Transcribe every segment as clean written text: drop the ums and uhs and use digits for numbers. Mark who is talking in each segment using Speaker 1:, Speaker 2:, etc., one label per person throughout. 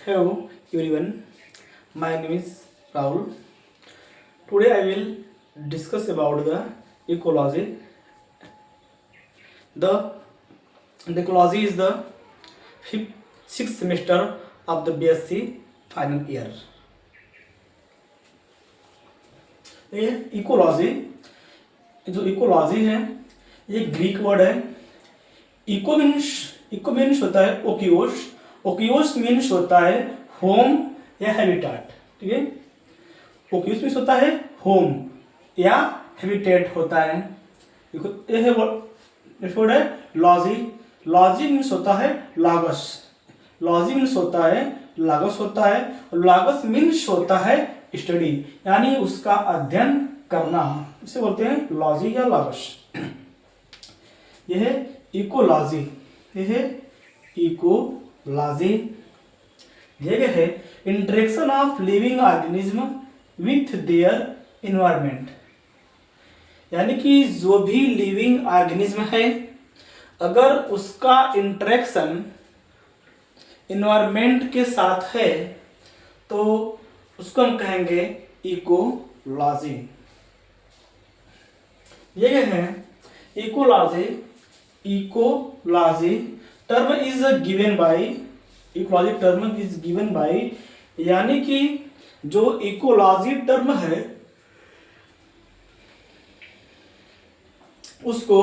Speaker 1: Hello everyone, my name is Rahul. Today I will discuss about the ecology. The, the ecology is the sixth semester of the BSc final year. ये ecology, जो ecology है ये Greek word है. Eco means होता है ओकियोस. ओकियोस means होता है home या हैबिटेट. ठीक है, ओकियोस मीन्स होता है होम या हैबिटेट होता है. ये है वर्ड है लॉजी. लॉजी मीन्स होता है लागस. लॉजी मीन्स होता है लागस होता है. और लागस मीन्स होता है स्टडी, यानी उसका अध्ययन करना. इसे बोलते हैं लॉजी या लागस. यह है इकोलॉजी. यह है इकोलॉजी. यह है interaction of living organism with their environment. यानी कि जो भी लिविंग ऑर्गेनिज्म है अगर उसका इंटरेक्शन इन्वायरमेंट के साथ है तो उसको हम कहेंगे इकोलॉजी. ये है ecology. Ecology term is given by, ecology term is given by, यानी कि जो इकोलॉजी टर्म है उसको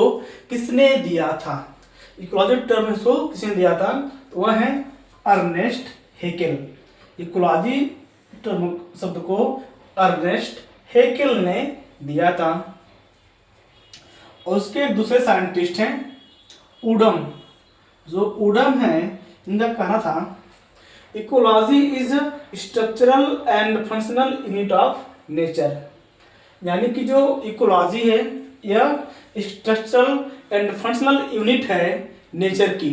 Speaker 1: किसने दिया था. इकोलॉजी टर्म को किसने दिया था तो वह है अर्नेस्ट हेकेल. इकोलॉजी टर्म शब्द को अर्नेस्ट हेकेल ने दिया था. और उसके दूसरे साइंटिस्ट हैं उडम. जो उडम है इनका कहना था ecology is structural and functional unit of nature. यानी कि जो इकोलॉजी है यह स्ट्रक्चरल एंड फंक्शनल यूनिट है नेचर की.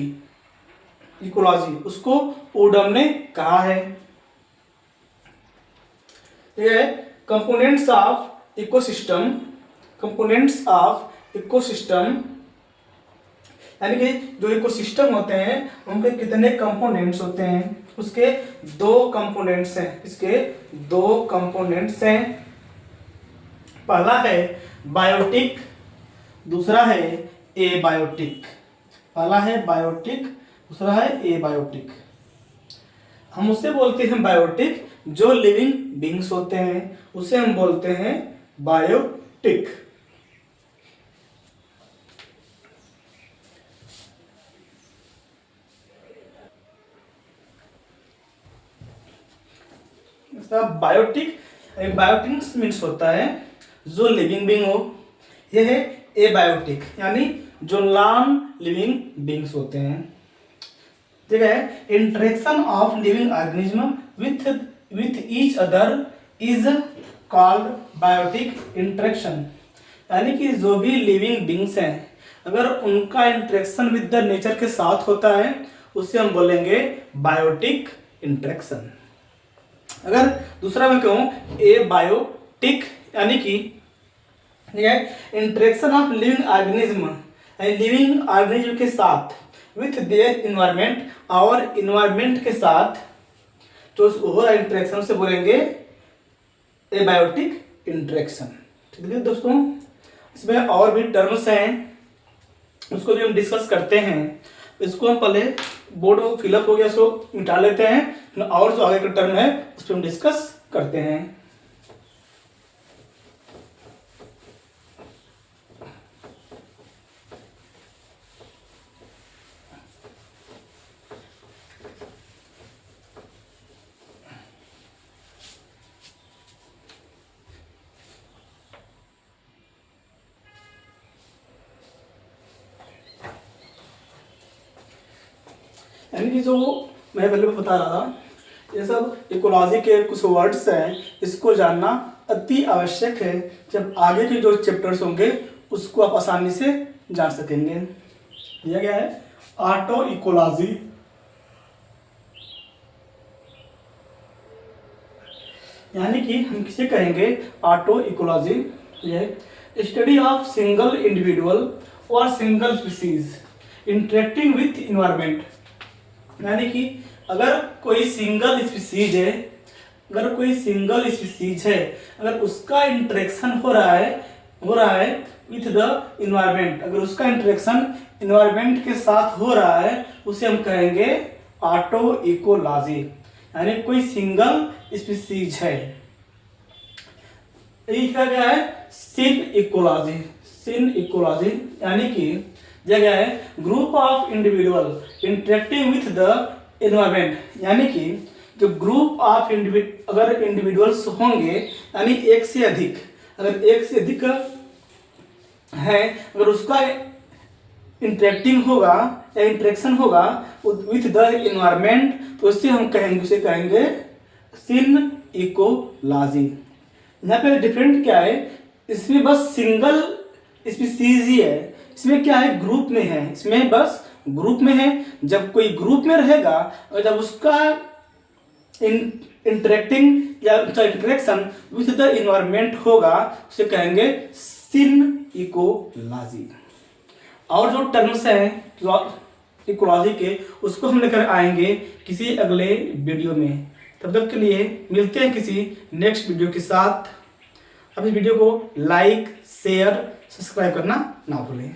Speaker 1: इकोलॉजी उसको उडम ने कहा है. यह components of ecosystem. Components of ecosystem यानी कि जो इकोसिस्टम होते हैं उनके कितने कंपोनेंट्स होते हैं. उसके दो कंपोनेंट्स हैं. इसके दो कंपोनेंट्स हैं. पहला है बायोटिक, दूसरा है एबायोटिक. पहला है बायोटिक, दूसरा है एबायोटिक. हम उसे बोलते हैं बायोटिक जो लिविंग बींग्स होते हैं, उसे हम बोलते हैं बायोटिक. बायोटिक, बायोटिक मीन्स होता है जो लिविंग बींग हो. यह है एबायोटिक यानी जो नॉन लिविंग बींग्स होते हैं. ठीक है, interaction of living organism with each other is called biotic interaction. यानी कि जो भी लिविंग बींग्स हैं अगर उनका इंटरेक्शन विद द नेचर के साथ होता है उसे हम बोलेंगे बायोटिक इंटरेक्शन. अगर दूसरा मैं कहूँ एबायोटिक यानी कि interaction of living organism, living organism के साथ विथ देयर इन्वायरमेंट और इन्वायरमेंट के साथ जो हो इंटरेक्शन से बोलेंगे एबायोटिक इंटरेक्शन. ठीक है दोस्तों, इसमें और भी टर्म्स हैं उसको भी हम डिस्कस करते हैं. इसको हम पहले बोर्ड में फिलअप हो गया सो मिटा लेते हैं और जो आगे का टर्म है उस पर हम डिस्कस करते हैं. यानी कि जो मैं पहले बता रहा था ये सब इकोलॉजी के कुछ वर्ड्स हैं, इसको जानना अति आवश्यक है. जब आगे के जो चैप्टर्स होंगे उसको आप आसानी से जान सकेंगे. यह क्या है ऑटो इकोलॉजी. यानी कि हम किसे कहेंगे ऑटो इकोलॉजी. यह स्टडी ऑफ सिंगल इंडिविजुअल और single species interacting with environment. यानी कि अगर कोई सिंगल स्पीसीज है, अगर उसका इंटरेक्शन हो रहा है विथ द इन्वायरमेंट, अगर उसका इंटरेक्शन इन्वायरमेंट के साथ हो रहा है, उसे हम कहेंगे ऑटो इकोलॉजी, यानी कोई सिंगल स्पीसीज है। क्या क्या है? सिन इकोलॉजी, यानी कि जगह है group of individual interacting with the environment, यानी कि जो ग्रुप ऑफ अगर इंडिविजुअल्स होंगे, यानी एक से अधिक है, अगर उसका इंटरेक्टिंग होगा या इंटरेक्शन होगा विथ द एनवायरमेंट, तो उसे हम कहेंगे सिन इकोलॉजी। यहाँ पे डिफरेंट क्या है, इसमें बस सिंगल स्पीसीज ही है, इसमें क्या है ग्रुप में है, इसमें बस ग्रुप में है। जब कोई ग्रुप में रहेगा और जब उसका इंटरेक्टिंग या इंटरेक्शन विथ द इन्वायरमेंट होगा, उसे कहेंगे सिन इकोलॉजी। और जो टर्म्स हैं इकोलॉजी के, उसको हम लेकर आएंगे किसी अगले वीडियो में। तब तक के लिए मिलते हैं किसी नेक्स्ट वीडियो के साथ। अब इस वीडियो को लाइक, शेयर, सब्सक्राइब करना ना भूलें।